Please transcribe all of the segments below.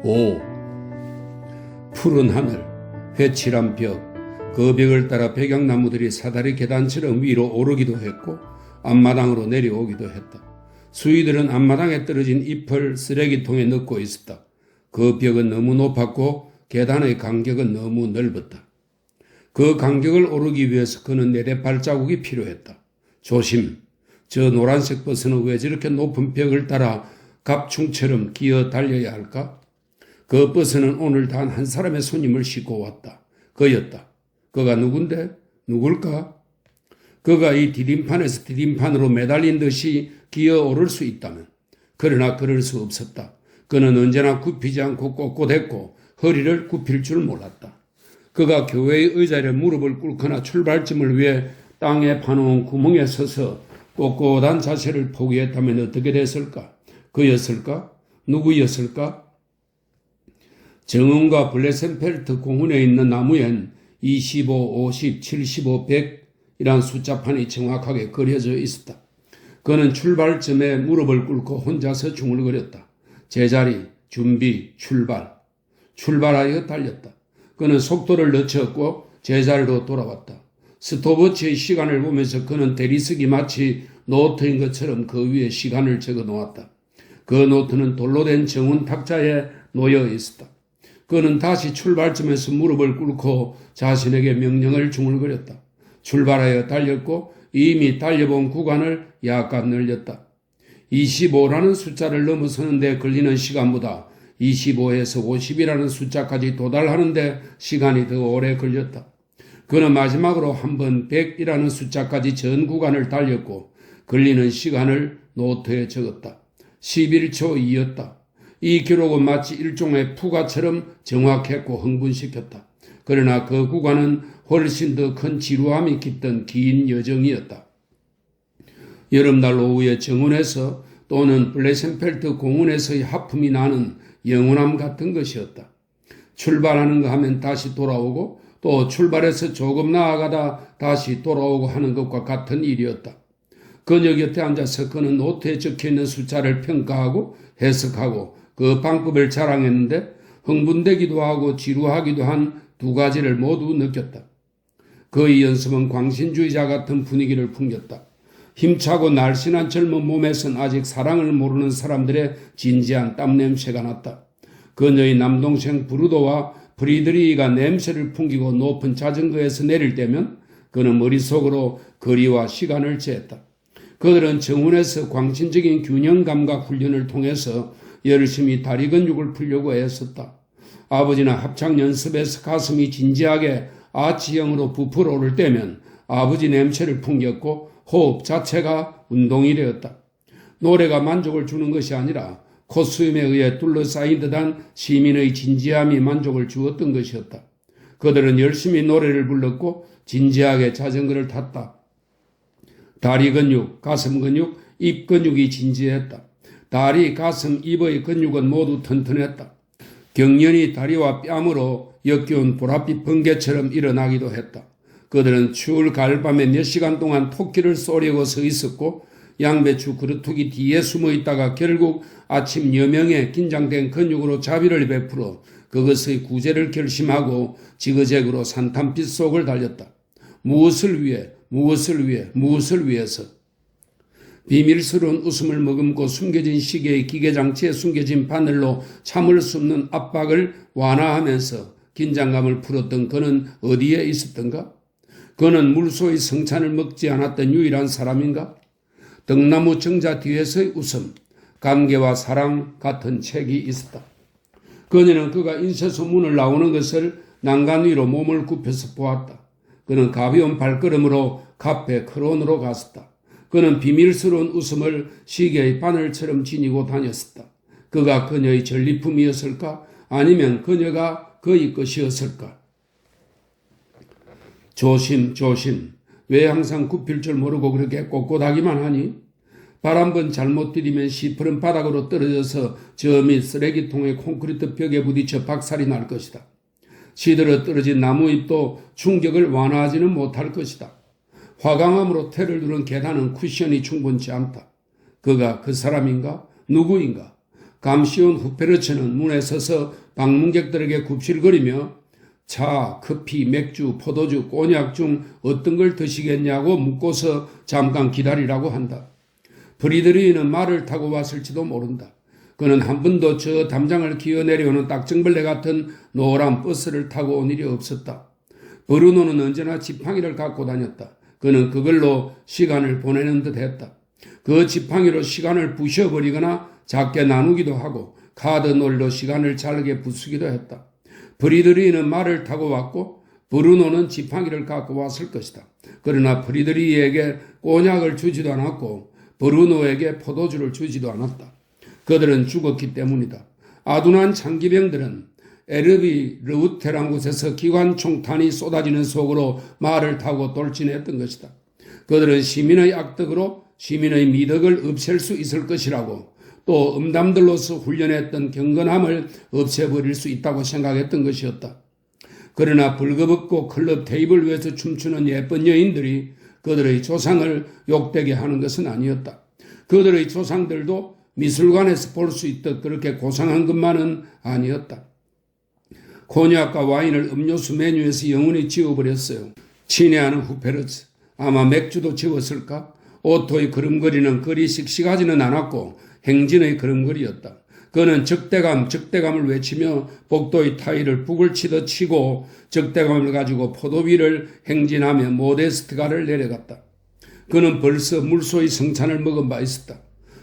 5. 푸른 하늘, 회칠한 벽, 그 벽을 따라 백양나무들이 사다리 계단처럼 위로 오르기도 했고 앞마당으로 내려오기도 했다. 수위들은 앞마당에 떨어진 잎을 쓰레기통에 넣고 있었다. 그 벽은 너무 높았고 계단의 간격은 너무 넓었다. 그 간격을 오르기 위해서 그는 내대 발자국이 필요했다. 조심, 저 노란색 버스는 왜 저렇게 높은 벽을 따라 갑충처럼 기어 달려야 할까? 그 버스는 오늘 단 한 사람의 손님을 싣고 왔다. 그였다. 그가 누군데? 누굴까? 그가 이 디딤판에서 디딤판으로 매달린 듯이 기어오를 수 있다면. 그러나 그럴 수 없었다. 그는 언제나 굽히지 않고 꼿꼿했고 허리를 굽힐 줄 몰랐다. 그가 교회의 의자에 무릎을 꿇거나 출발점을 위해 땅에 파놓은 구멍에 서서 꼿꼿한 자세를 포기했다면 어떻게 됐을까? 그였을까? 누구였을까? 정은과 블레센펠트 공원에 있는 나무엔 25, 50, 75, 100이란 숫자판이 정확하게 그려져 있었다. 그는 출발점에 무릎을 꿇고 혼자서 중얼거렸다. 제자리, 준비, 출발. 출발하여 달렸다. 그는 속도를 늦췄고 제자리로 돌아왔다. 스톱워치의 시간을 보면서 그는 대리석이 마치 노트인 것처럼 그 위에 시간을 적어 놓았다. 그 노트는 돌로 된 정운 탁자에 놓여 있었다. 그는 다시 출발점에서 무릎을 꿇고 자신에게 명령을 중얼거렸다. 출발하여 달렸고 이미 달려본 구간을 약간 늘렸다. 25라는 숫자를 넘어서는 데 걸리는 시간보다 25에서 50이라는 숫자까지 도달하는 데 시간이 더 오래 걸렸다. 그는 마지막으로 한번 100이라는 숫자까지 전 구간을 달렸고 걸리는 시간을 노트에 적었다. 11초 2였다. 이 기록은 마치 일종의 푸가처럼 정확했고 흥분시켰다. 그러나 그 구간은 훨씬 더 큰 지루함이 깃든 긴 여정이었다. 여름날 오후에 정원에서 또는 블레센펠트 공원에서의 하품이 나는 영원함 같은 것이었다. 출발하는 거 하면 다시 돌아오고 또 출발해서 조금 나아가다 다시 돌아오고 하는 것과 같은 일이었다. 그녀 곁에 앉아서 그는 노트에 적혀있는 숫자를 평가하고 해석하고 그 방법을 자랑했는데 흥분되기도 하고 지루하기도 한 두 가지를 모두 느꼈다. 그의 연습은 광신주의자 같은 분위기를 풍겼다. 힘차고 날씬한 젊은 몸에선 아직 사랑을 모르는 사람들의 진지한 땀냄새가 났다. 그녀의 남동생 브루도와 프리드리히가 냄새를 풍기고 높은 자전거에서 내릴 때면 그는 머릿속으로 거리와 시간을 재었다. 그들은 정원에서 광신적인 균형 감각 훈련을 통해서 열심히 다리 근육을 풀려고 애썼다. 아버지는 합창 연습에서 가슴이 진지하게 아치형으로 부풀어 오를 때면 아버지 냄새를 풍겼고 호흡 자체가 운동이 되었다. 노래가 만족을 주는 것이 아니라 코스튬에 의해 둘러싸인 듯한 시민의 진지함이 만족을 주었던 것이었다. 그들은 열심히 노래를 불렀고 진지하게 자전거를 탔다. 다리 근육, 가슴 근육, 입 근육이 진지했다. 다리, 가슴, 입의 근육은 모두 튼튼했다. 경련이 다리와 뺨으로 역겨운 보랏빛 번개처럼 일어나기도 했다. 그들은 추울 가을밤에 몇 시간 동안 토끼를 쏘려고 서 있었고 양배추 그루터기 뒤에 숨어 있다가 결국 아침 여명에 긴장된 근육으로 자비를 베풀어 그것의 구제를 결심하고 지그재그로 산탄빛 속을 달렸다. 무엇을 위해, 무엇을 위해, 무엇을 위해서. 비밀스러운 웃음을 머금고 숨겨진 시계의 기계장치에 숨겨진 바늘로 참을 수 없는 압박을 완화하면서 긴장감을 풀었던 그는 어디에 있었던가? 그는 물소의 성찬을 먹지 않았던 유일한 사람인가? 등나무 정자 뒤에서의 웃음, 감개와 사랑 같은 책이 있었다. 그녀는 그가 인쇄소문을 나오는 것을 난간 위로 몸을 굽혀서 보았다. 그는 가벼운 발걸음으로 카페 크론으로 갔었다. 그는 비밀스러운 웃음을 시계의 바늘처럼 지니고 다녔었다. 그가 그녀의 전리품이었을까? 아니면 그녀가 그의 것이었을까? 조심, 조심. 왜 항상 굽힐 줄 모르고 그렇게 꼿꼿하기만 하니? 발 한 번 잘못 디디면 시퍼런 바닥으로 떨어져서 저 밑 쓰레기통의 콘크리트 벽에 부딪혀 박살이 날 것이다. 시들어 떨어진 나무잎도 충격을 완화하지는 못할 것이다. 화강암으로 테를 두른 계단은 쿠션이 충분치 않다. 그가 그 사람인가? 누구인가? 감시온 후페르츠는 문에 서서 방문객들에게 굽실거리며 차, 커피, 맥주, 포도주, 꼬냑 중 어떤 걸 드시겠냐고 묻고서 잠깐 기다리라고 한다. 프리드리히는 말을 타고 왔을지도 모른다. 그는 한 번도 저 담장을 기어 내려오는 딱정벌레 같은 노란 버스를 타고 온 일이 없었다. 브루노는 언제나 지팡이를 갖고 다녔다. 그는 그걸로 시간을 보내는 듯 했다. 그 지팡이로 시간을 부셔버리거나 작게 나누기도 하고 카드놀로 시간을 잘게 부수기도 했다. 프리드리히는 말을 타고 왔고 브루노는 지팡이를 갖고 왔을 것이다. 그러나 프리드리히에게 꼬냑을 주지도 않았고 브루노에게 포도주를 주지도 않았다. 그들은 죽었기 때문이다. 아둔한 창기병들은 에르비 르우테란 곳에서 기관총탄이 쏟아지는 속으로 말을 타고 돌진했던 것이다. 그들은 시민의 악덕으로 시민의 미덕을 없앨 수 있을 것이라고 또 음담들로서 훈련했던 경건함을 없애버릴 수 있다고 생각했던 것이었다. 그러나 벌거벗고 클럽 테이블 위에서 춤추는 예쁜 여인들이 그들의 조상을 욕되게 하는 것은 아니었다. 그들의 조상들도 미술관에서 볼 수 있듯 그렇게 고상한 것만은 아니었다. 코냑과 와인을 음료수 메뉴에서 영원히 지워버렸어요. 친애하는 후페르츠, 아마 맥주도 지웠을까? 오토의 걸음걸이는 그리 씩씩하지는 않았고 행진의 걸음걸이였다. 그는 적대감을 외치며 복도의 타일을 북을 치듯 치고 적대감을 가지고 포도 위를 행진하며 모데스트가를 내려갔다. 그는 벌써 물소의 성찬을 먹은 바 있었다.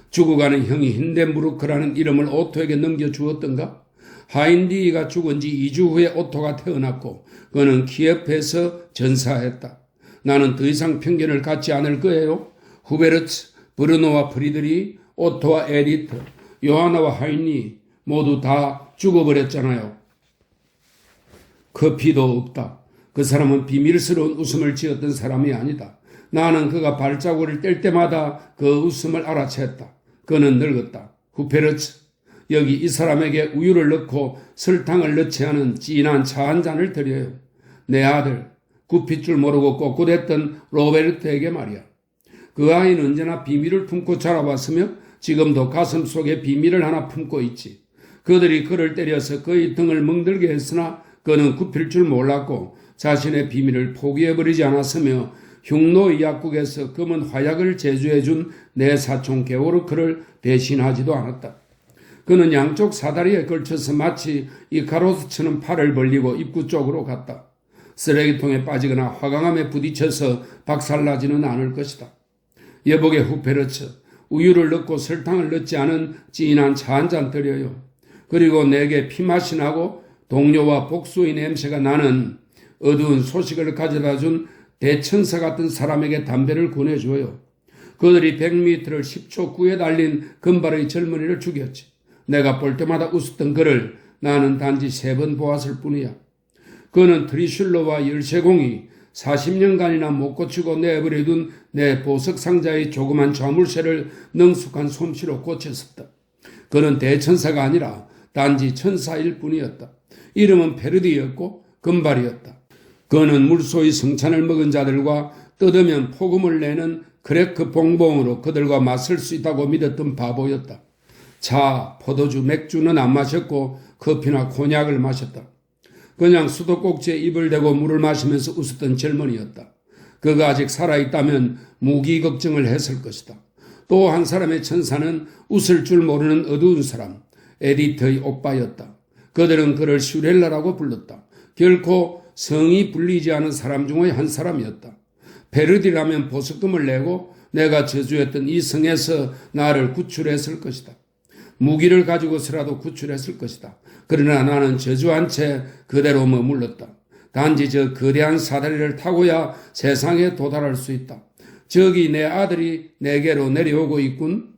죽어가는 형이 힌덴부르크라는 이름을 오토에게 넘겨주었던가? 하인리히가 죽은 지 2주 후에 오토가 태어났고 그는 키예프에서 전사했다. 나는 더 이상 편견을 갖지 않을 거예요. 후베르츠, 브루노와 프리드리, 오토와 에디트, 요하나와 하인리 모두 다 죽어버렸잖아요. 커피도 없다. 그 사람은 비밀스러운 웃음을 지었던 사람이 아니다. 나는 그가 발자국을 뗄 때마다 그 웃음을 알아챘다. 그는 늙었다. 후페르츠, 여기 이 사람에게 우유를 넣고 설탕을 넣지 않은 진한 차 한 잔을 드려요. 내 아들, 굽힐 줄 모르고 꼿꼿했던 로베르트에게 말이야. 그 아이는 언제나 비밀을 품고 자라왔으며 지금도 가슴 속에 비밀을 하나 품고 있지. 그들이 그를 때려서 그의 등을 멍들게 했으나 그는 굽힐 줄 몰랐고 자신의 비밀을 포기해버리지 않았으며 흉노의 약국에서 검은 화약을 제조해준 내 사촌 게오르크를 배신하지도 않았다. 그는 양쪽 사다리에 걸쳐서 마치 이카로스처럼 팔을 벌리고 입구 쪽으로 갔다. 쓰레기통에 빠지거나 화강암에 부딪혀서 박살나지는 않을 것이다. 여복의 후페르츠, 우유를 넣고 설탕을 넣지 않은 진한 차 한 잔 드려요. 그리고 내게 피맛이 나고 동료와 복수의 냄새가 나는 어두운 소식을 가져다 준 대천사 같은 사람에게 담배를 권해줘요. 그들이 100m를 10초 구에 달린 금발의 젊은이를 죽였지. 내가 볼 때마다 웃었던 그를 나는 단지 3번 보았을 뿐이야. 그는 트리슐로와 열쇠공이 40년간이나 못 고치고 내버려둔 내 보석 상자의 조그만 자물쇠를 능숙한 솜씨로 고쳤었다. 그는 대천사가 아니라 단지 천사일 뿐이었다. 이름은 페르디였고 금발이었다. 그는 물소의 성찬을 먹은 자들과 뜯으면 폭음을 내는 그레크 봉봉으로 그들과 맞설 수 있다고 믿었던 바보였다. 차, 포도주, 맥주는 안 마셨고 커피나 코냑을 마셨다. 그냥 수도꼭지에 입을 대고 물을 마시면서 웃었던 젊은이였다. 그가 아직 살아있다면 무기 걱정을 했을 것이다. 또 한 사람의 천사는 웃을 줄 모르는 어두운 사람, 에디트의 오빠였다. 그들은 그를 슈렐라라고 불렀다. 결코 성이 불리지 않은 사람 중의 한 사람이었다. 베르디라면 보석금을 내고 내가 저주했던 이 성에서 나를 구출했을 것이다. 무기를 가지고서라도 구출했을 것이다. 그러나 나는 저주한 채 그대로 머물렀다. 단지 저 거대한 사다리를 타고야 세상에 도달할 수 있다. 저기 내 아들이 내게로 내려오고 있군.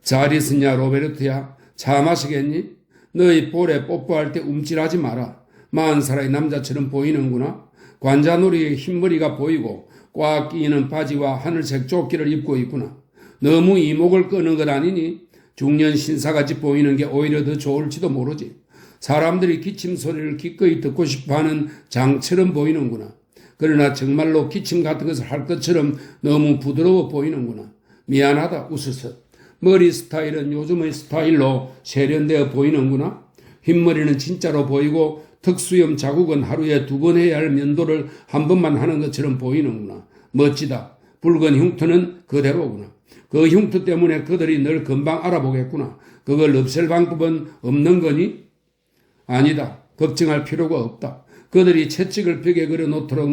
잘 있었냐 로베르트야? 차 마시겠니? 너희 볼에 뽀뽀할 때 움찔하지 마라. 40살의 남자처럼 보이는구나. 관자놀이의 흰머리가 보이고 꽉 끼는 바지와 하늘색 조끼를 입고 있구나. 너무 이목을 끄는 것 아니니? 중년 신사같이 보이는 게 오히려 더 좋을지도 모르지. 사람들이 기침 소리를 기꺼이 듣고 싶어하는 장처럼 보이는구나. 그러나 정말로 기침 같은 것을 할 것처럼 너무 부드러워 보이는구나. 미안하다 웃어서. 머리 스타일은 요즘의 스타일로 세련되어 보이는구나. 흰머리는 진짜로 보이고 특수염 자국은 하루에 2번 해야 할 면도를 한 번만 하는 것처럼 보이는구나. 멋지다. 붉은 흉터는 그대로구나. 그 흉터 때문에 그들이 널 금방 알아보겠구나. 그걸 없앨 방법은 없는 거니? 아니다. 걱정할 필요가 없다. 그들이 채찍을 벽에 그려놓도록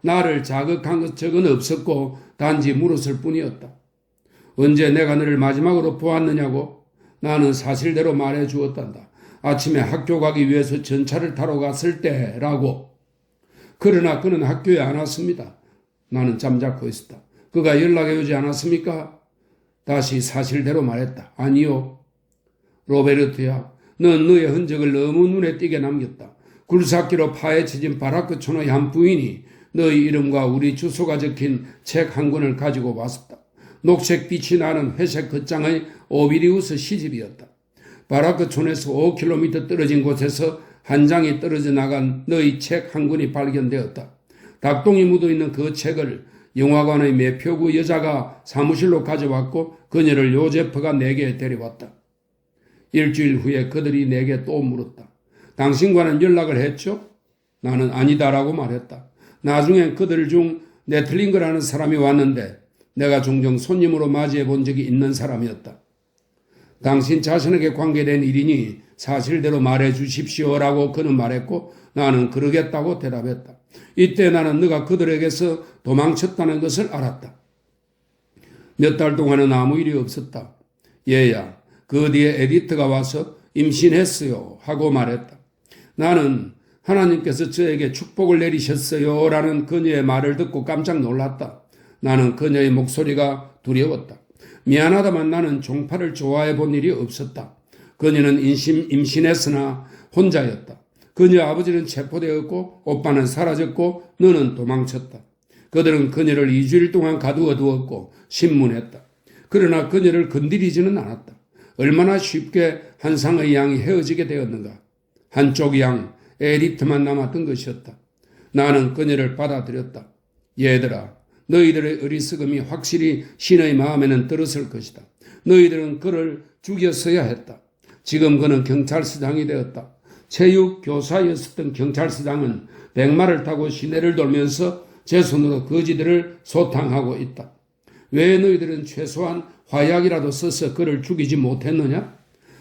나를 자극한 적은 없었고 단지 물었을 뿐이었다. 언제 내가 너를 마지막으로 보았느냐고? 나는 사실대로 말해 주었단다. 아침에 학교 가기 위해서 전차를 타러 갔을 때라고. 그러나 그는 학교에 안 왔습니다. 나는 잠자코 있었다. 그가 연락해 오지 않았습니까? 다시 사실대로 말했다. 아니요. 로베르트야, 넌 너의 흔적을 너무 눈에 띄게 남겼다. 굴삭기로 파헤쳐진 바라크 촌의 한 부인이 너의 이름과 우리 주소가 적힌 책 한 권을 가지고 왔었다. 녹색 빛이 나는 회색 겉장의 오비리우스 시집이었다. 바라크 촌에서 5km 떨어진 곳에서 한 장이 떨어져 나간 너의 책 한 권이 발견되었다. 닭똥이 묻어있는 그 책을 영화관의 매표구 여자가 사무실로 가져왔고 그녀를 요제프가 내게 데려왔다. 일주일 후에 그들이 내게 또 물었다. 당신과는 연락을 했죠? 나는 아니다라고 말했다. 나중엔 그들 중 네틀링거라는 사람이 왔는데 내가 종종 손님으로 맞이해 본 적이 있는 사람이었다. 당신 자신에게 관계된 일이니 사실대로 말해 주십시오라고 그는 말했고 나는 그러겠다고 대답했다. 이때 나는 너가 그들에게서 도망쳤다는 것을 알았다. 몇 달 동안은 아무 일이 없었다. 얘야, 그 뒤에 에디트가 와서 임신했어요 하고 말했다. 나는 하나님께서 저에게 축복을 내리셨어요 라는 그녀의 말을 듣고 깜짝 놀랐다. 나는 그녀의 목소리가 두려웠다. 미안하다만 나는 종파를 좋아해 본 일이 없었다. 그녀는 임신했으나 혼자였다. 그녀 아버지는 체포되었고 오빠는 사라졌고 너는 도망쳤다. 그들은 그녀를 2주일 동안 가두어 두었고 신문했다. 그러나 그녀를 건드리지는 않았다. 얼마나 쉽게 한 상의 양이 헤어지게 되었는가. 한쪽 양 에리트만 남았던 것이었다. 나는 그녀를 받아들였다. 얘들아, 너희들의 어리석음이 확실히 신의 마음에는 들었을 것이다. 너희들은 그를 죽였어야 했다. 지금 그는 경찰서장이 되었다. 체육 교사였었던 경찰서장은 백마를 타고 시내를 돌면서 제 손으로 거지들을 소탕하고 있다. 왜 너희들은 최소한 화약이라도 써서 그를 죽이지 못했느냐?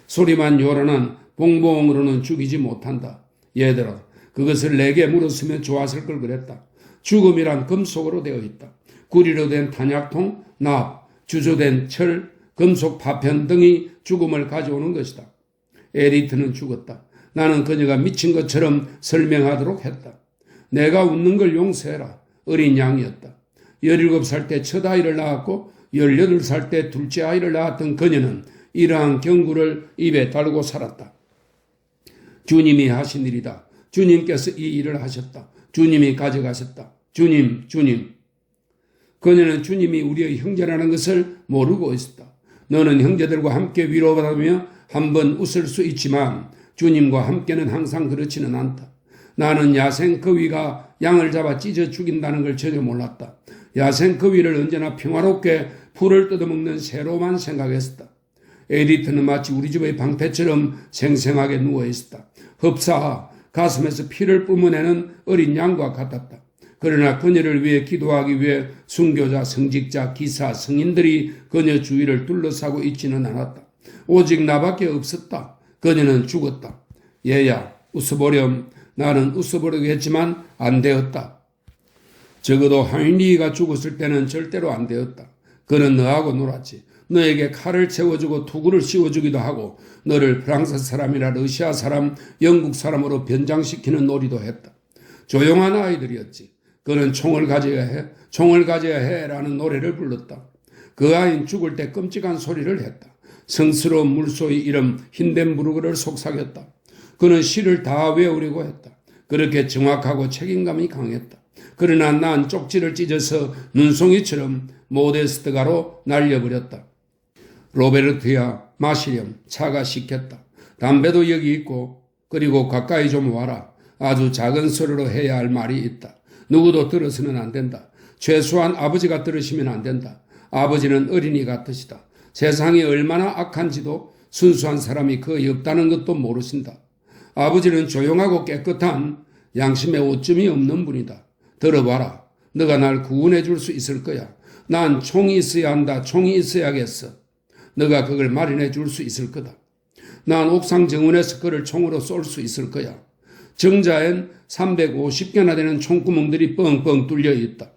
소리만 요란한 봉봉으로는 죽이지 못한다. 얘들아, 그것을 내게 물었으면 좋았을 걸 그랬다. 죽음이란 금속으로 되어 있다. 구리로 된 탄약통, 납, 주조된 철, 금속 파편 등이 죽음을 가져오는 것이다. 에리트는 죽었다. 나는 그녀가 미친 것처럼 설명하도록 했다. 내가 웃는 걸 용서해라. 어린 양이었다. 17살 때 첫 아이를 낳았고 18살 때 둘째 아이를 낳았던 그녀는 이러한 경구를 입에 달고 살았다. 주님이 하신 일이다. 주님께서 이 일을 하셨다. 주님이 가져가셨다. 주님. 그녀는 주님이 우리의 형제라는 것을 모르고 있었다. 너는 형제들과 함께 위로받으며 한번 웃을 수 있지만 주님과 함께는 항상 그렇지는 않다. 나는 야생거위가 양을 잡아 찢어 죽인다는 걸 전혀 몰랐다. 야생거위를 언제나 평화롭게 풀을 뜯어먹는 새로만 생각했었다. 에디트는 마치 우리 집의 방패처럼 생생하게 누워있었다. 흡사하 가슴에서 피를 뿜어내는 어린 양과 같았다. 그러나 그녀를 위해 기도하기 위해 순교자, 성직자, 기사, 성인들이 그녀 주위를 둘러싸고 있지는 않았다. 오직 나밖에 없었다. 그녀는 죽었다. 얘야, 웃어보렴. 나는 웃어보려고 했지만 안 되었다. 적어도 하인리가 죽었을 때는 절대로 안 되었다. 그는 너하고 놀았지. 너에게 칼을 채워주고 투구를 씌워주기도 하고 너를 프랑스 사람이나 러시아 사람, 영국 사람으로 변장시키는 놀이도 했다. 조용한 아이들이었지. 그는 총을 가져야 해 라는 노래를 불렀다. 그 아이는 죽을 때 끔찍한 소리를 했다. 성스러운 물소의 이름 힌덴부르크를 속삭였다. 그는 시를 다 외우려고 했다. 그렇게 정확하고 책임감이 강했다. 그러나 난 쪽지를 찢어서 눈송이처럼 모데스트가로 날려버렸다. 로베르트야, 마시렴. 차가 식혔다. 담배도 여기 있고 그리고 가까이 좀 와라. 아주 작은 소리로 해야 할 말이 있다. 누구도 들어서는 안 된다. 최소한 아버지가 들으시면 안 된다. 아버지는 어린이 같으시다. 세상이 얼마나 악한지도 순수한 사람이 거의 없다는 것도 모르신다. 아버지는 조용하고 깨끗한 양심의 오점이 없는 분이다. 들어봐라. 너가 날 구원해 줄 수 있을 거야. 난 총이 있어야 한다. 총이 있어야겠어. 너가 그걸 마련해 줄 수 있을 거다. 난 옥상 정원에서 그를 총으로 쏠 수 있을 거야. 정자엔 350개나 되는 총구멍들이 뻥뻥 뚫려 있다.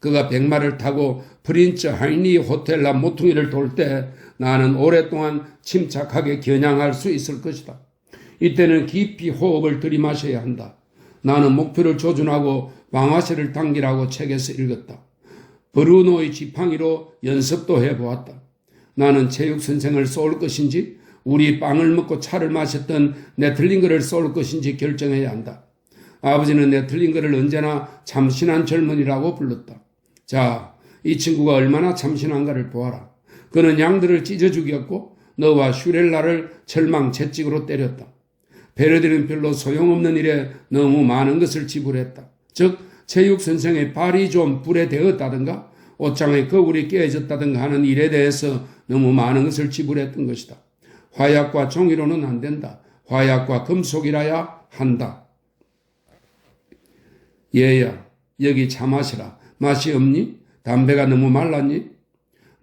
그가 백마를 타고 프린츠 하이니 호텔라 모퉁이를 돌 때 나는 오랫동안 침착하게 겨냥할 수 있을 것이다. 이때는 깊이 호흡을 들이마셔야 한다. 나는 목표를 조준하고 방아쇠를 당기라고 책에서 읽었다. 브루노의 지팡이로 연습도 해보았다. 나는 체육 선생을 쏠 것인지 우리 빵을 먹고 차를 마셨던 네틀링거를 쏠 것인지 결정해야 한다. 아버지는 네틀링거를 언제나 참신한 젊은이라고 불렀다. 자, 이 친구가 얼마나 참신한가를 보아라. 그는 양들을 찢어 죽였고 너와 슈렐라를 철망채찍으로 때렸다. 베르디는 별로 소용없는 일에 너무 많은 것을 지불했다. 즉 체육 선생의 발이 좀 불에 데었다든가 옷장의 거울이 깨어졌다든가 하는 일에 대해서 너무 많은 것을 지불했던 것이다. 화약과 종이로는 안 된다. 화약과 금속이라야 한다. 얘야, 여기 차 마시라. 맛이 없니? 담배가 너무 말랐니?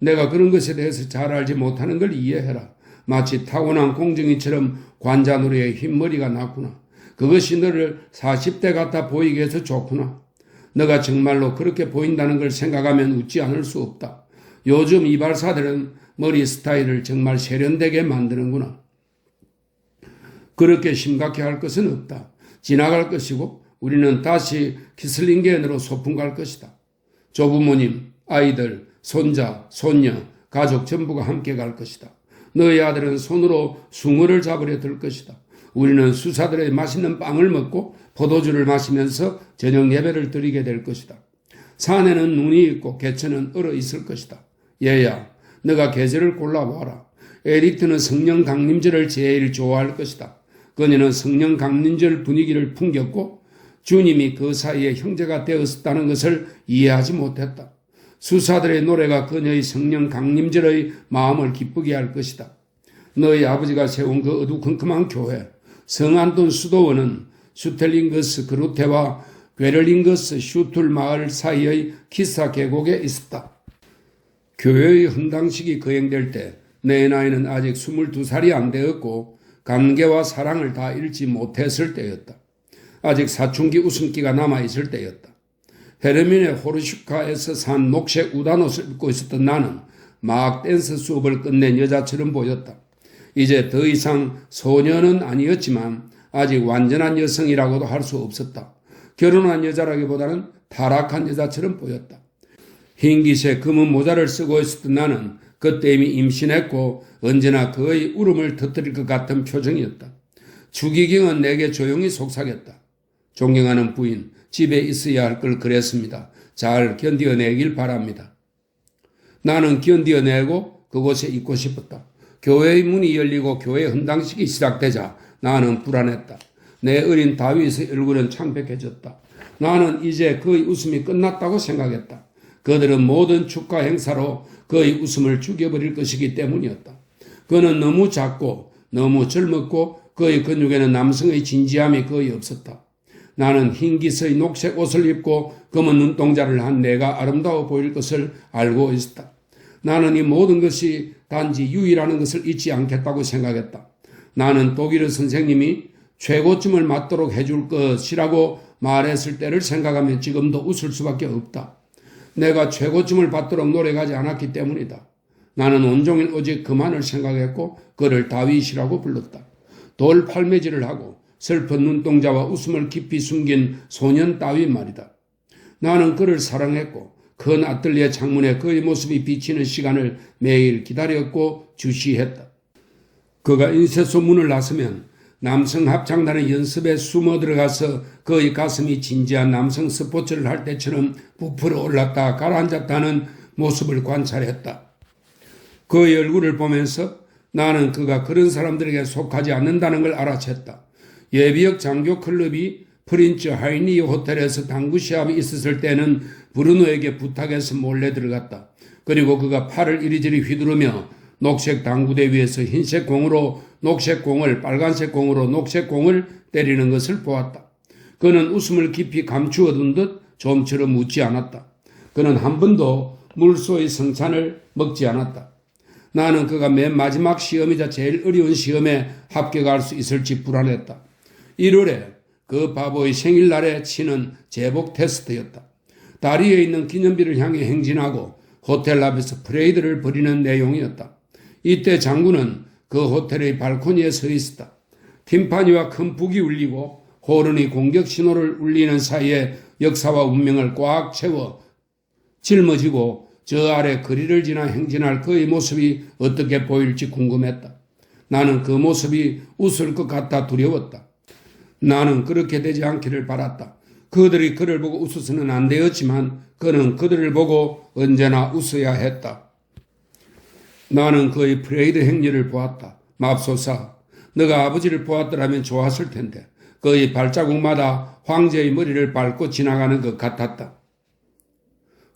내가 그런 것에 대해서 잘 알지 못하는 걸 이해해라. 마치 타고난 공정이처럼 관자놀이에 흰머리가 났구나. 그것이 너를 40대 같아 보이게 해서 좋구나. 너가 정말로 그렇게 보인다는 걸 생각하면 웃지 않을 수 없다. 요즘 이발사들은 머리 스타일을 정말 세련되게 만드는구나. 그렇게 심각해 할 것은 없다. 지나갈 것이고 우리는 다시 키슬링겐으로 소풍 갈 것이다. 조부모님, 아이들, 손자, 손녀, 가족 전부가 함께 갈 것이다. 너희 아들은 손으로 숭어를 잡으려 들 것이다. 우리는 수사들의 맛있는 빵을 먹고 포도주를 마시면서 저녁 예배를 드리게 될 것이다. 산에는 눈이 있고 개천은 얼어 있을 것이다. 얘야, 너가 계절을 골라보아라. 에리트는 성령 강림절을 제일 좋아할 것이다. 그녀는 성령 강림절 분위기를 풍겼고 주님이 그 사이에 형제가 되었다는 것을 이해하지 못했다. 수사들의 노래가 그녀의 성령 강림절의 마음을 기쁘게 할 것이다. 너희 아버지가 세운 그 어두컴컴한 교회, 성안돈 수도원은 슈텔링거스 그루테와 괴를링거스 슈툴 마을 사이의 키사 계곡에 있었다. 교회의 헌당식이 거행될 때 내 나이는 아직 22살이 안 되었고 감개와 사랑을 다 잃지 못했을 때였다. 아직 사춘기 웃음기가 남아있을 때였다. 헤르민의 호르슈카에서 산 녹색 우단옷을 입고 있었던 나는 막 댄스 수업을 끝낸 여자처럼 보였다. 이제 더 이상 소녀는 아니었지만 아직 완전한 여성이라고도 할 수 없었다. 결혼한 여자라기보다는 타락한 여자처럼 보였다. 흰깃에 검은 모자를 쓰고 있었던 나는 그때 이미 임신했고 언제나 그의 울음을 터뜨릴 것 같은 표정이었다. 주기경은 내게 조용히 속삭였다. 존경하는 부인, 집에 있어야 할 걸 그랬습니다. 잘 견디어내길 바랍니다. 나는 견디어내고 그곳에 있고 싶었다. 교회의 문이 열리고 교회 헌당식이 시작되자 나는 불안했다. 내 어린 다윗의 얼굴은 창백해졌다. 나는 이제 그의 웃음이 끝났다고 생각했다. 그들은 모든 축하 행사로 그의 웃음을 죽여버릴 것이기 때문이었다. 그는 너무 작고 너무 젊었고 그의 근육에는 남성의 진지함이 거의 없었다. 나는 흰깃의 녹색 옷을 입고 검은 눈동자를 한 내가 아름다워 보일 것을 알고 있었다. 나는 이 모든 것이 단지 유의라는 것을 잊지 않겠다고 생각했다. 나는 독일어 선생님이 최고점을 맞도록 해줄 것이라고 말했을 때를 생각하면 지금도 웃을 수밖에 없다. 내가 최고점을 받도록 노력하지 않았기 때문이다. 나는 온종일 오직 그만을 생각했고 그를 다윗이라고 불렀다. 돌 팔매질을 하고 슬픈 눈동자와 웃음을 깊이 숨긴 소년 다윗 말이다. 나는 그를 사랑했고 큰 아틀리에 창문에 그의 모습이 비치는 시간을 매일 기다렸고 주시했다. 그가 인쇄소 문을 나서면 남성 합창단의 연습에 숨어 들어가서 그의 가슴이 진지한 남성 스포츠를 할 때처럼 부풀어 올랐다 가라앉았다는 모습을 관찰했다. 그의 얼굴을 보면서 나는 그가 그런 사람들에게 속하지 않는다는 걸 알아챘다. 예비역 장교 클럽이 프린츠 하이니 호텔에서 당구 시합이 있었을 때는 브루노에게 부탁해서 몰래 들어갔다. 그리고 그가 팔을 이리저리 휘두르며 녹색 당구대 위에서 흰색 공으로 녹색 공을, 빨간색 공으로 녹색 공을 때리는 것을 보았다. 그는 웃음을 깊이 감추어둔 듯 좀처럼 웃지 않았다. 그는 한 번도 물소의 성찬을 먹지 않았다. 나는 그가 맨 마지막 시험이자 제일 어려운 시험에 합격할 수 있을지 불안했다. 1월에 그 바보의 생일날에 치는 제복 테스트였다. 다리에 있는 기념비를 향해 행진하고 호텔 앞에서 프레이드를 벌이는 내용이었다. 이때 장군은 그 호텔의 발코니에 서 있었다. 팀파니와 큰 북이 울리고 호른이 공격 신호를 울리는 사이에 역사와 운명을 꽉 채워 짊어지고 저 아래 거리를 지나 행진할 그의 모습이 어떻게 보일지 궁금했다. 나는 그 모습이 웃을 것 같아 두려웠다. 나는 그렇게 되지 않기를 바랐다. 그들이 그를 보고 웃어서는 안 되었지만 그는 그들을 보고 언제나 웃어야 했다. 나는 그의 프레이드 행렬을 보았다. 맙소사, 너가 아버지를 보았더라면 좋았을 텐데 그의 발자국마다 황제의 머리를 밟고 지나가는 것 같았다.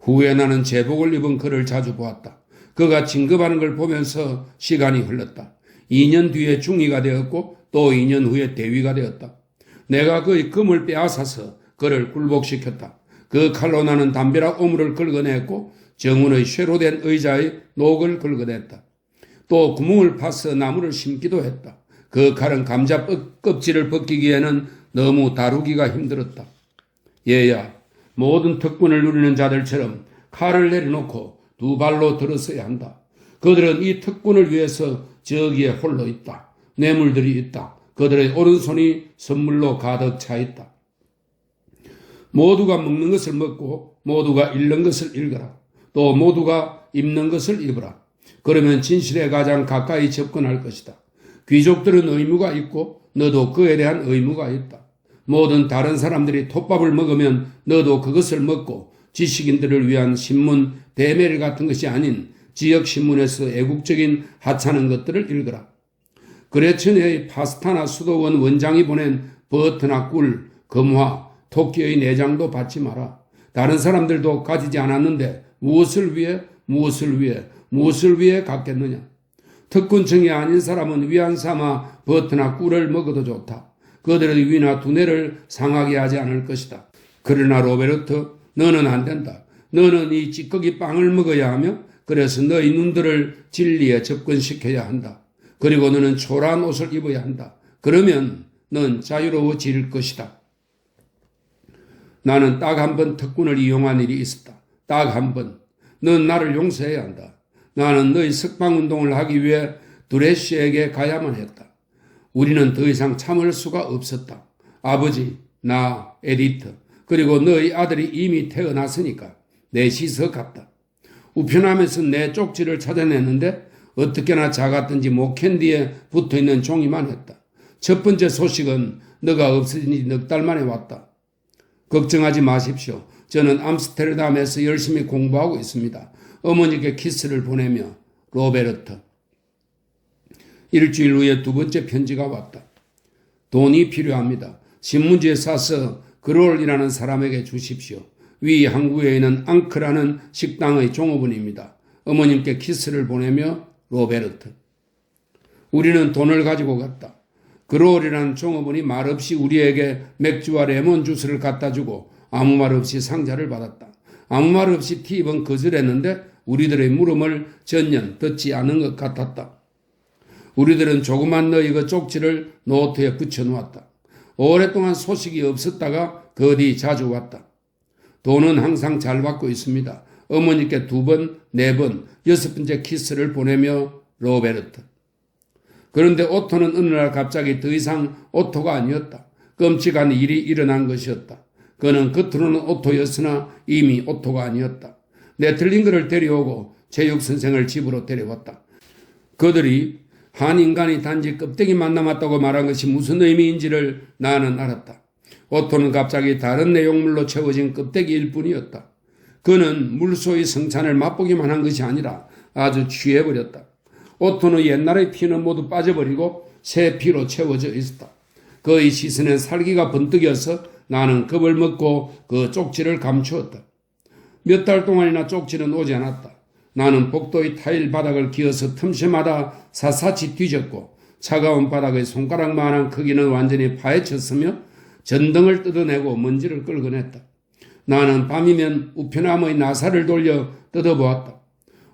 후에 나는 제복을 입은 그를 자주 보았다. 그가 진급하는 걸 보면서 시간이 흘렀다. 2년 뒤에 중위가 되었고 또 2년 후에 대위가 되었다. 내가 그의 금을 빼앗아서 그를 굴복시켰다. 그 칼로 나는 담벼락 오물을 긁어냈고 정운의 쇠로 된 의자의 녹을 긁어냈다. 또 구멍을 파서 나무를 심기도 했다. 그 칼은 감자 껍질을 벗기기에는 너무 다루기가 힘들었다. 얘야, 모든 특권을 누리는 자들처럼 칼을 내려놓고 두 발로 들어서야 한다. 그들은 이 특권을 위해서 저기에 홀로 있다. 뇌물들이 있다. 그들의 오른손이 선물로 가득 차 있다. 모두가 먹는 것을 먹고 모두가 읽는 것을 읽어라. 또 모두가 입는 것을 입어라. 그러면 진실에 가장 가까이 접근할 것이다. 귀족들은 의무가 있고 너도 그에 대한 의무가 있다. 모든 다른 사람들이 톱밥을 먹으면 너도 그것을 먹고 지식인들을 위한 신문, 대메일 같은 것이 아닌 지역신문에서 애국적인 하찮은 것들을 읽어라. 그레츠네의 파스타나 수도원 원장이 보낸 버터나 꿀, 금화, 토끼의 내장도 받지 마라. 다른 사람들도 가지지 않았는데 무엇을 위해 갖겠느냐. 특권층이 아닌 사람은 위안 삼아 버터나 꿀을 먹어도 좋다. 그들의 위나 두뇌를 상하게 하지 않을 것이다. 그러나 로베르트, 너는 안 된다. 너는 이 찌꺼기 빵을 먹어야 하며 그래서 너희 눈들을 진리에 접근시켜야 한다. 그리고 너는 초라한 옷을 입어야 한다. 그러면 넌 자유로워질 것이다. 나는 딱 한 번 특권을 이용한 일이 있었다. 딱 한 번. 넌 나를 용서해야 한다. 나는 너희 석방운동을 하기 위해 드레시에게 가야만 했다. 우리는 더 이상 참을 수가 없었다. 아버지, 나, 에디트, 그리고 너희 아들이 이미 태어났으니까 넷이서 갔다. 우편함에서 내 쪽지를 찾아냈는데 어떻게나 작았던지 목캔디에 붙어있는 종이만 했다. 첫 번째 소식은 너가 없어진 지 넉 달 만에 왔다. 걱정하지 마십시오. 저는 암스테르담에서 열심히 공부하고 있습니다. 어머니께 키스를 보내며 로베르트. 일주일 후에 두 번째 편지가 왔다. 돈이 필요합니다. 신문지에 싸서 그롤이라는 사람에게 주십시오. 위 항구에 있는 앙크라는 식당의 종업원입니다. 어머님께 키스를 보내며 로베르트. 우리는 돈을 가지고 갔다. 그롤이라는 종업원이 말없이 우리에게 맥주와 레몬 주스를 갖다 주고 아무 말 없이 상자를 받았다. 아무 말 없이 팁은 거절했는데 우리들의 물음을 전혀 듣지 않은 것 같았다. 우리들은 조그만 너희 그 쪽지를 노트에 붙여놓았다. 오랫동안 소식이 없었다가 그 뒤 자주 왔다. 돈은 항상 잘 받고 있습니다. 어머니께 2번, 4번, 6번째 키스를 보내며 로베르트. 그런데 오토는 어느 날 갑자기 더 이상 오토가 아니었다. 끔찍한 일이 일어난 것이었다. 그는 겉으로는 오토였으나 이미 오토가 아니었다. 네틀링거를 데려오고 체육선생을 집으로 데려왔다. 그들이 한 인간이 단지 껍데기만 남았다고 말한 것이 무슨 의미인지를 나는 알았다. 오토는 갑자기 다른 내용물로 채워진 껍데기일 뿐이었다. 그는 물소의 성찬을 맛보기만 한 것이 아니라 아주 취해버렸다. 오토는 옛날의 피는 모두 빠져버리고 새 피로 채워져 있었다. 그의 시선엔 살기가 번뜩여서 나는 겁을 먹고 그 쪽지를 감추었다. 몇 달 동안이나 쪽지는 오지 않았다. 나는 복도의 타일 바닥을 기어서 틈새마다 샅샅이 뒤졌고 차가운 바닥의 손가락만한 크기는 완전히 파헤쳤으며 전등을 뜯어내고 먼지를 끌어냈다. 나는 밤이면 우편함의 나사를 돌려 뜯어보았다.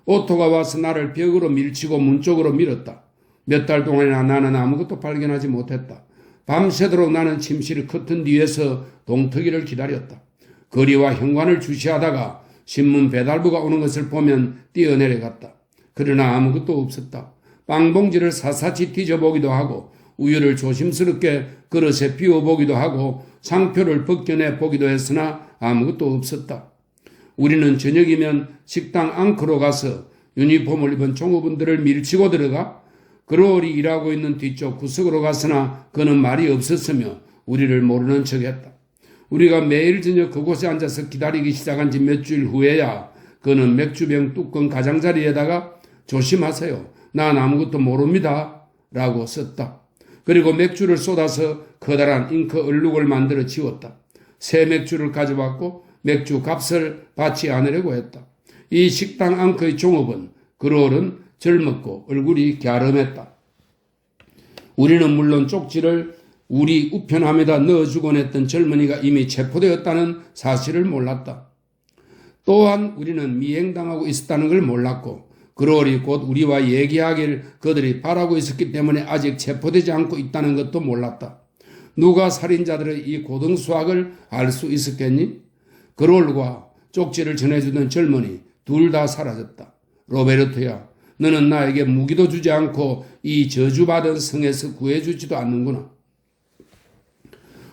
오토가 와서 나를 벽으로 밀치고 문 쪽으로 밀었다. 몇 달 동안이나 나는 아무것도 발견하지 못했다. 밤새도록 나는 침실 커튼 뒤에서 동트기를 기다렸다. 거리와 현관을 주시하다가 신문 배달부가 오는 것을 보면 뛰어내려갔다. 그러나 아무것도 없었다. 빵봉지를 샅샅이 뒤져보기도 하고 우유를 조심스럽게 그릇에 비워보기도 하고 상표를 벗겨내 보기도 했으나 아무것도 없었다. 우리는 저녁이면 식당 앙크로 가서 유니폼을 입은 종업원들을 밀치고 들어가 그로울이 일하고 있는 뒤쪽 구석으로 갔으나 그는 말이 없었으며 우리를 모르는 척했다. 우리가 매일 저녁 그곳에 앉아서 기다리기 시작한 지 몇 주일 후에야 그는 맥주병 뚜껑 가장자리에다가 조심하세요. 난 아무것도 모릅니다. 라고 썼다. 그리고 맥주를 쏟아서 커다란 잉크 얼룩을 만들어 지웠다. 새 맥주를 가져왔고 맥주 값을 받지 않으려고 했다. 이 식당 앙크의 종업은 그로울은 젊었고 얼굴이 갸름했다. 우리는 물론 쪽지를 우리 우편함에다 넣어주곤 했던 젊은이가 이미 체포되었다는 사실을 몰랐다. 또한 우리는 미행당하고 있었다는 걸 몰랐고 그로울이 곧 우리와 얘기하길 그들이 바라고 있었기 때문에 아직 체포되지 않고 있다는 것도 몰랐다. 누가 살인자들의 이 고등수학을 알 수 있었겠니? 그로울과 쪽지를 전해주던 젊은이 둘 다 사라졌다. 로베르토야, 너는 나에게 무기도 주지 않고 이 저주받은 성에서 구해주지도 않는구나.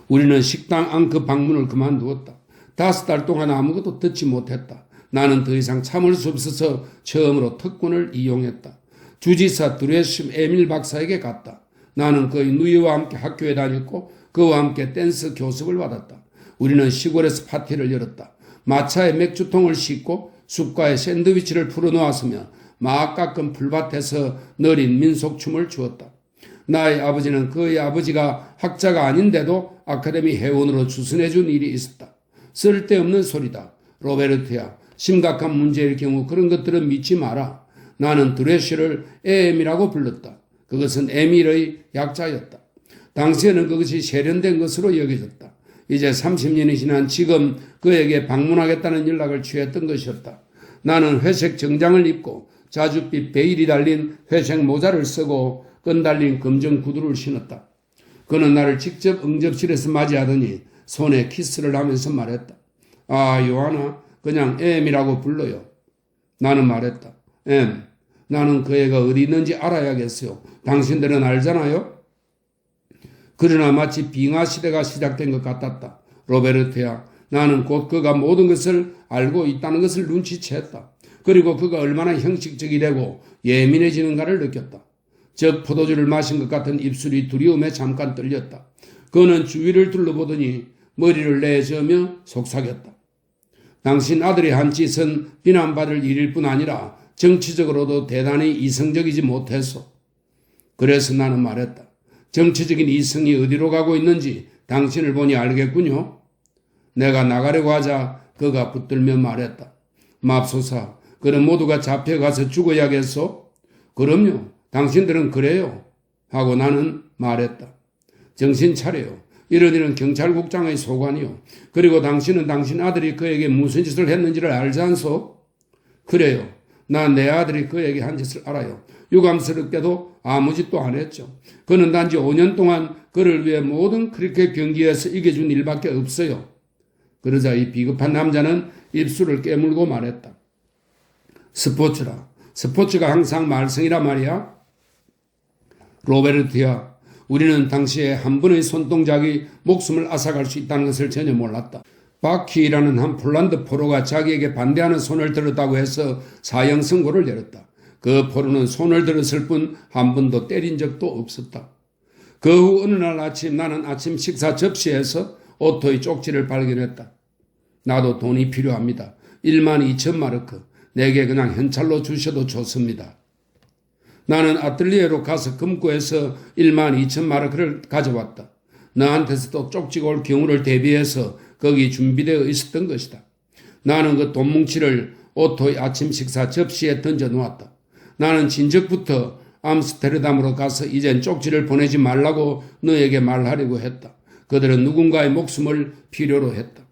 우리는 식당 앙크 방문을 그만두었다. 5달 동안 아무것도 듣지 못했다. 나는 더 이상 참을 수 없어서 처음으로 특권을 이용했다. 주지사 드레심 에밀 박사에게 갔다. 나는 그의 누이와 함께 학교에 다녔고 그와 함께 댄스 교습을 받았다. 우리는 시골에서 파티를 열었다. 마차에 맥주통을 싣고 숲가에 샌드위치를 풀어놓았으며 막 깎은 풀밭에서 느린 민속춤을 추었다. 나의 아버지는 그의 아버지가 학자가 아닌데도 아카데미 회원으로 추선해준 일이 있었다. 쓸데없는 소리다. 로베르트야, 심각한 문제일 경우 그런 것들은 믿지 마라. 나는 드레쉬를 에밀이라고 불렀다. 그것은 에밀의 약자였다. 당시에는 그것이 세련된 것으로 여겨졌다. 이제 30년이 지난 지금 그에게 방문하겠다는 연락을 취했던 것이었다. 나는 회색 정장을 입고 자줏빛 베일이 달린 회색 모자를 쓰고 끈 달린 검정 구두를 신었다. 그는 나를 직접 응접실에서 맞이하더니 손에 키스를 하면서 말했다. 아, 요하나, 그냥 M이라고 불러요. 나는 말했다. M, 나는 그 애가 어디 있는지 알아야겠어요. 당신들은 알잖아요? 그러나 마치 빙하 시대가 시작된 것 같았다. 로베르트야, 나는 곧 그가 모든 것을 알고 있다는 것을 눈치챘다. 그리고 그가 얼마나 형식적이되고 예민해지는가를 느꼈다. 즉 포도주를 마신 것 같은 입술이 두려움에 잠깐 떨렸다. 그는 주위를 둘러보더니 머리를 내저으며 속삭였다. 당신 아들이 한 짓은 비난받을 일일 뿐 아니라 정치적으로도 대단히 이성적이지 못해서. 그래서 나는 말했다. 정치적인 이성이 어디로 가고 있는지 당신을 보니 알겠군요. 내가 나가려고 하자 그가 붙들며 말했다. 맙소사, 그럼 모두가 잡혀가서 죽어야겠소? 그럼요. 당신들은 그래요. 하고 나는 말했다. 정신 차려요. 이런 일은 경찰국장의 소관이요. 그리고 당신은 당신 아들이 그에게 무슨 짓을 했는지를 알지 않소? 그래요. 난 내 아들이 그에게 한 짓을 알아요. 유감스럽게도 아무 짓도 안 했죠. 그는 단지 5년 동안 그를 위해 모든 크리켓 경기에서 이겨준 일밖에 없어요. 그러자 이 비겁한 남자는 입술을 깨물고 말했다. 스포츠라. 스포츠가 항상 말썽이라 말이야. 로베르트야, 우리는 당시에 한 분의 손동작이 목숨을 앗아갈 수 있다는 것을 전혀 몰랐다. 바키라는 한 폴란드 포로가 자기에게 반대하는 손을 들었다고 해서 사형 선고를 내렸다. 그 포로는 손을 들었을 뿐 한 번도 때린 적도 없었다. 그 후 어느 날 아침 나는 아침 식사 접시에서 오토의 쪽지를 발견했다. 나도 돈이 필요합니다. 12,000마르크. 내게 그냥 현찰로 주셔도 좋습니다. 나는 아틀리에로 가서 금고에서 12,000마르크를 가져왔다. 너한테서 또 쪽지가 올 경우를 대비해서 거기 준비되어 있었던 것이다. 나는 그 돈뭉치를 오토의 아침 식사 접시에 던져 놓았다. 나는 진즉부터 암스테르담으로 가서 이젠 쪽지를 보내지 말라고 너에게 말하려고 했다. 그들은 누군가의 목숨을 필요로 했다.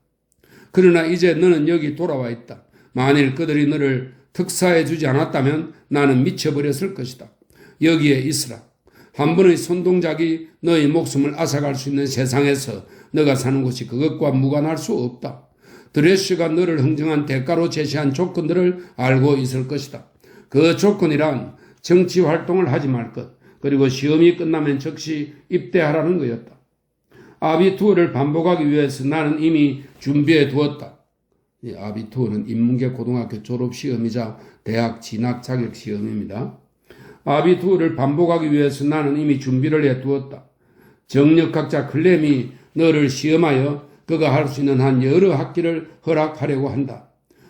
그러나 이제 너는 여기 돌아와 있다. 만일 그들이 너를 특사해 주지 않았다면 나는 미쳐버렸을 것이다. 여기에 있으라. 한 번의 손동작이 너의 목숨을 앗아갈 수 있는 세상에서 너가 사는 곳이 그것과 무관할 수 없다. 드레쉬가 너를 흥정한 대가로 제시한 조건들을 알고 있을 것이다. 그 조건이란 정치 활동을 하지 말 것, 그리고 시험이 끝나면 즉시 입대하라는 거였다. 아비투어를 반복하기 위해서 나는 이미 준비해 두었다. 이 아비투어는 인문계 고등학교 졸업시험이자 대학 진학 자격 시험입니다. 아비투어를 반복하기 위해서 나는 이미 준비를 해 두었다. 정력학자 클렘이 너를 시험하여 그가 할 수 있는 한 여러 학기를 허락하려고 한다.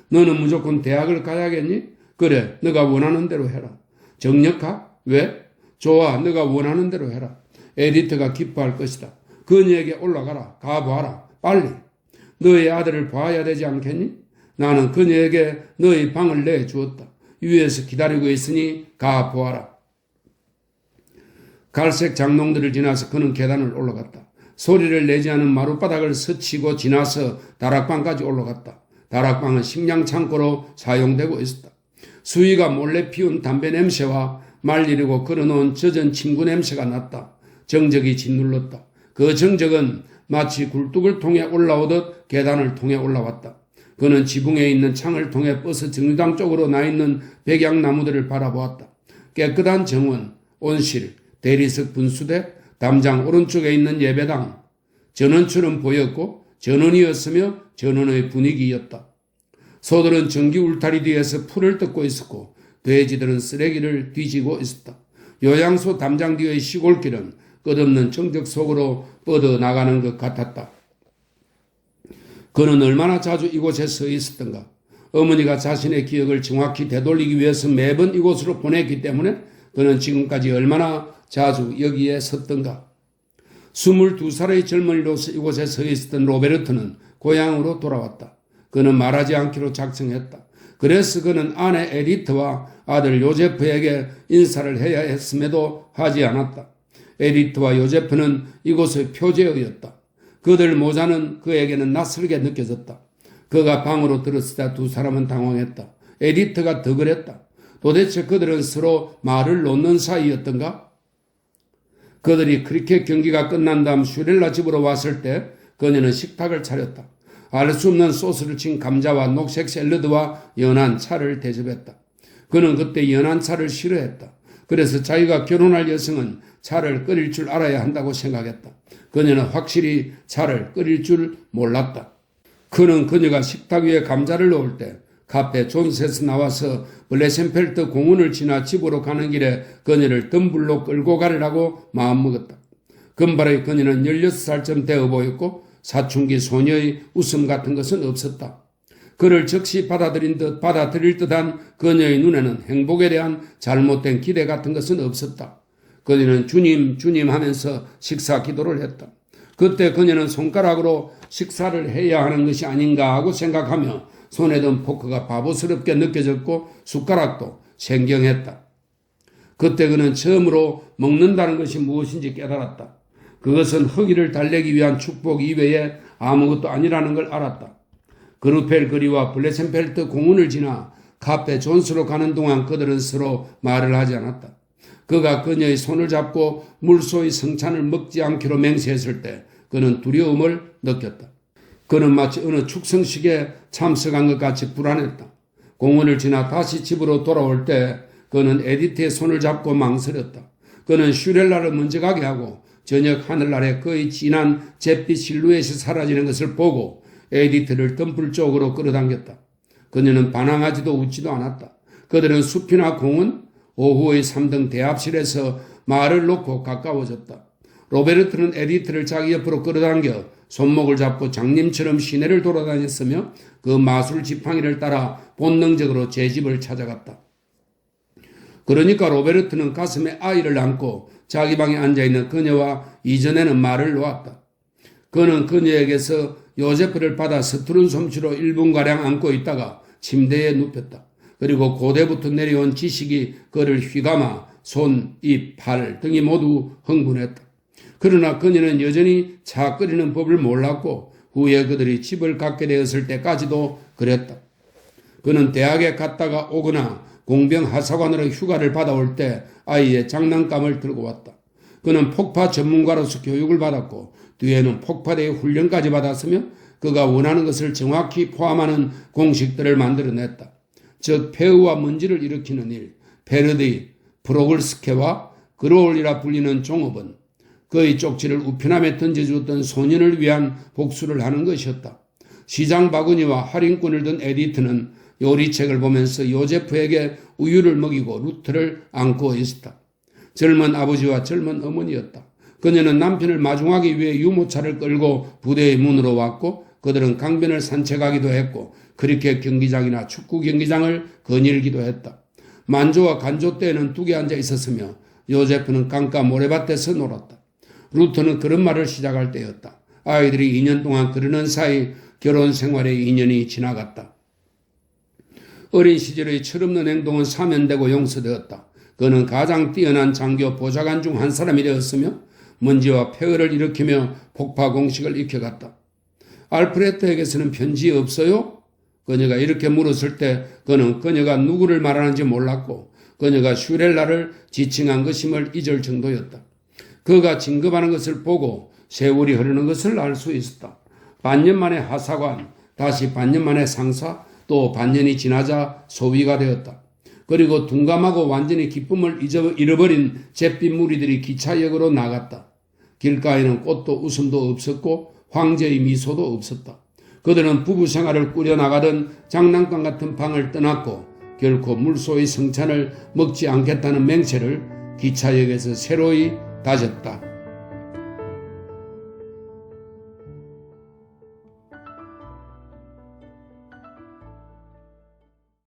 너는 무조건 대학을 가야겠니? 그래, 너가 원하는 대로 해라. 정력학? 왜? 좋아, 너가 원하는 대로 해라. 에디트가 기뻐할 것이다. 그녀에게 올라가라. 가봐라. 빨리. 너의 아들을 봐야 되지 않겠니? 나는 그녀에게 너의 방을 내주었다. 위에서 기다리고 있으니 가보아라. 갈색 장롱들을 지나서 그는 계단을 올라갔다. 소리를 내지 않은 마룻바닥을 스치고 지나서 다락방까지 올라갔다. 다락방은 식량 창고로 사용되고 있었다. 수희가 몰래 피운 담배 냄새와 말리려고 걸어놓은 젖은 친구 냄새가 났다. 정적이 짓눌렀다. 그 정적은 마치 굴뚝을 통해 올라오듯 계단을 통해 올라왔다. 그는 지붕에 있는 창을 통해 버스 정류장 쪽으로 나 있는 백양나무들을 바라보았다. 깨끗한 정원, 온실, 대리석 분수대, 담장 오른쪽에 있는 예배당, 전원처럼 보였고 전원이었으며 전원의 분위기였다. 소들은 전기 울타리 뒤에서 풀을 뜯고 있었고 돼지들은 쓰레기를 뒤지고 있었다. 요양소 담장 뒤의 시골길은 끝없는 정적 속으로 뻗어나가는 것 같았다. 그는 얼마나 자주 이곳에 서 있었던가. 어머니가 자신의 기억을 정확히 되돌리기 위해서 매번 이곳으로 보냈기 때문에 그는 지금까지 얼마나 자주 여기에 섰던가. 22살의 젊은이로서 이곳에 서 있었던 로베르트는 고향으로 돌아왔다. 그는 말하지 않기로 작정했다. 그래서 그는 아내 에디트와 아들 요제프에게 인사를 해야 했음에도 하지 않았다. 에디트와 요제프는 이곳의 표제어였다. 그들 모자는 그에게는 낯설게 느껴졌다. 그가 방으로 들었을 때 두 사람은 당황했다. 에디트가 더 그랬다. 도대체 그들은 서로 말을 놓는 사이였던가? 그들이 크리켓 경기가 끝난 다음 슈렐라 집으로 왔을 때 그녀는 식탁을 차렸다. 알 수 없는 소스를 친 감자와 녹색 샐러드와 연한 차를 대접했다. 그는 그때 연한 차를 싫어했다. 그래서 자기가 결혼할 여성은 차를 끓일 줄 알아야 한다고 생각했다. 그녀는 확실히 차를 끓일 줄 몰랐다. 그는 그녀가 식탁 위에 감자를 놓을 때 카페 존스에서 나와서 블레센펠트 공원을 지나 집으로 가는 길에 그녀를 덤불로 끌고 가려고 마음먹었다. 금발의 그녀는 16살쯤 되어 보였고 사춘기 소녀의 웃음 같은 것은 없었다. 그를 즉시 받아들일 듯한 그녀의 눈에는 행복에 대한 잘못된 기대 같은 것은 없었다. 그녀는 주님, 주님 하면서 식사 기도를 했다. 그때 그녀는 손가락으로 식사를 해야 하는 것이 아닌가 하고 생각하며 손에 든 포크가 바보스럽게 느껴졌고 숟가락도 생경했다. 그때 그는 처음으로 먹는다는 것이 무엇인지 깨달았다. 그것은 허기를 달래기 위한 축복 이외에 아무것도 아니라는 걸 알았다. 그루펠거리와 블레센펠트 공원을 지나 카페 존스로 가는 동안 그들은 서로 말을 하지 않았다. 그가 그녀의 손을 잡고 물소의 성찬을 먹지 않기로 맹세했을 때 그는 두려움을 느꼈다. 그는 마치 어느 축성식에 참석한 것 같이 불안했다. 공원을 지나 다시 집으로 돌아올 때 그는 에디트의 손을 잡고 망설였다. 그는 슈렐라를 먼저 가게 하고 저녁 하늘 아래 그의 진한 잿빛 실루엣이 사라지는 것을 보고 에디트를 덤불 쪽으로 끌어당겼다. 그녀는 반항하지도 웃지도 않았다. 그들은 숲이나 공원, 오후의 3등 대합실에서 말을 놓고 가까워졌다. 로베르트는 에디트를 자기 옆으로 끌어당겨 손목을 잡고 장님처럼 시내를 돌아다녔으며 그 마술 지팡이를 따라 본능적으로 제 집을 찾아갔다. 그러니까 로베르트는 가슴에 아이를 안고 자기 방에 앉아있는 그녀와 이전에는 말을 놓았다. 그는 그녀에게서 요제프를 받아 서투른 솜씨로 1분가량 안고 있다가 침대에 눕혔다. 그리고 고대부터 내려온 지식이 그를 휘감아 손, 입, 팔 등이 모두 흥분했다. 그러나 그녀는 여전히 차 끓이는 법을 몰랐고 후에 그들이 집을 갖게 되었을 때까지도 그랬다. 그는 대학에 갔다가 오거나 공병 하사관으로 휴가를 받아올 때 아이의 장난감을 들고 왔다. 그는 폭파 전문가로서 교육을 받았고 뒤에는 폭파대의 훈련까지 받았으며 그가 원하는 것을 정확히 포함하는 공식들을 만들어냈다. 즉 폐허와 먼지를 일으키는 일, 페르디, 프로글스케와 그로울이라 불리는 종업은 그의 쪽지를 우편함에 던져주었던 소년을 위한 복수를 하는 것이었다. 시장 바구니와 할인권을 든 에디트는 요리책을 보면서 요제프에게 우유를 먹이고 루트를 안고 있었다. 젊은 아버지와 젊은 어머니였다. 그녀는 남편을 마중하기 위해 유모차를 끌고 부대의 문으로 왔고 그들은 강변을 산책하기도 했고 크리켓 경기장이나 축구 경기장을 거닐기도 했다. 만조와 간조 때에는 둑에 앉아 있었으며 요제프는 강가 모래밭에서 놀았다. 루트는 그런 말을 시작할 때였다. 아이들이 2년 동안 그러는 사이 결혼 생활의 2년이 지나갔다. 어린 시절의 철없는 행동은 사면되고 용서되었다. 그는 가장 뛰어난 장교 보좌관 중 한 사람이 되었으며 먼지와 폐허를 일으키며 폭파 공식을 익혀갔다. 알프레트에게서는 편지 없어요? 그녀가 이렇게 물었을 때 그는 그녀가 누구를 말하는지 몰랐고 그녀가 슈렐라를 지칭한 것임을 잊을 정도였다. 그가 진급하는 것을 보고 세월이 흐르는 것을 알 수 있었다. 반년 만에 하사관, 다시 반년 만에 상사, 또 반년이 지나자 소위가 되었다. 그리고 둔감하고 완전히 기쁨을 잃어버린 잿빛 무리들이 기차역으로 나갔다. 길가에는 꽃도 웃음도 없었고 황제의 미소도 없었다. 그들은 부부 생활을 꾸려나가던 장난감 같은 방을 떠났고 결코 물소의 성찬을 먹지 않겠다는 맹세를 기차역에서 새로이 다졌다.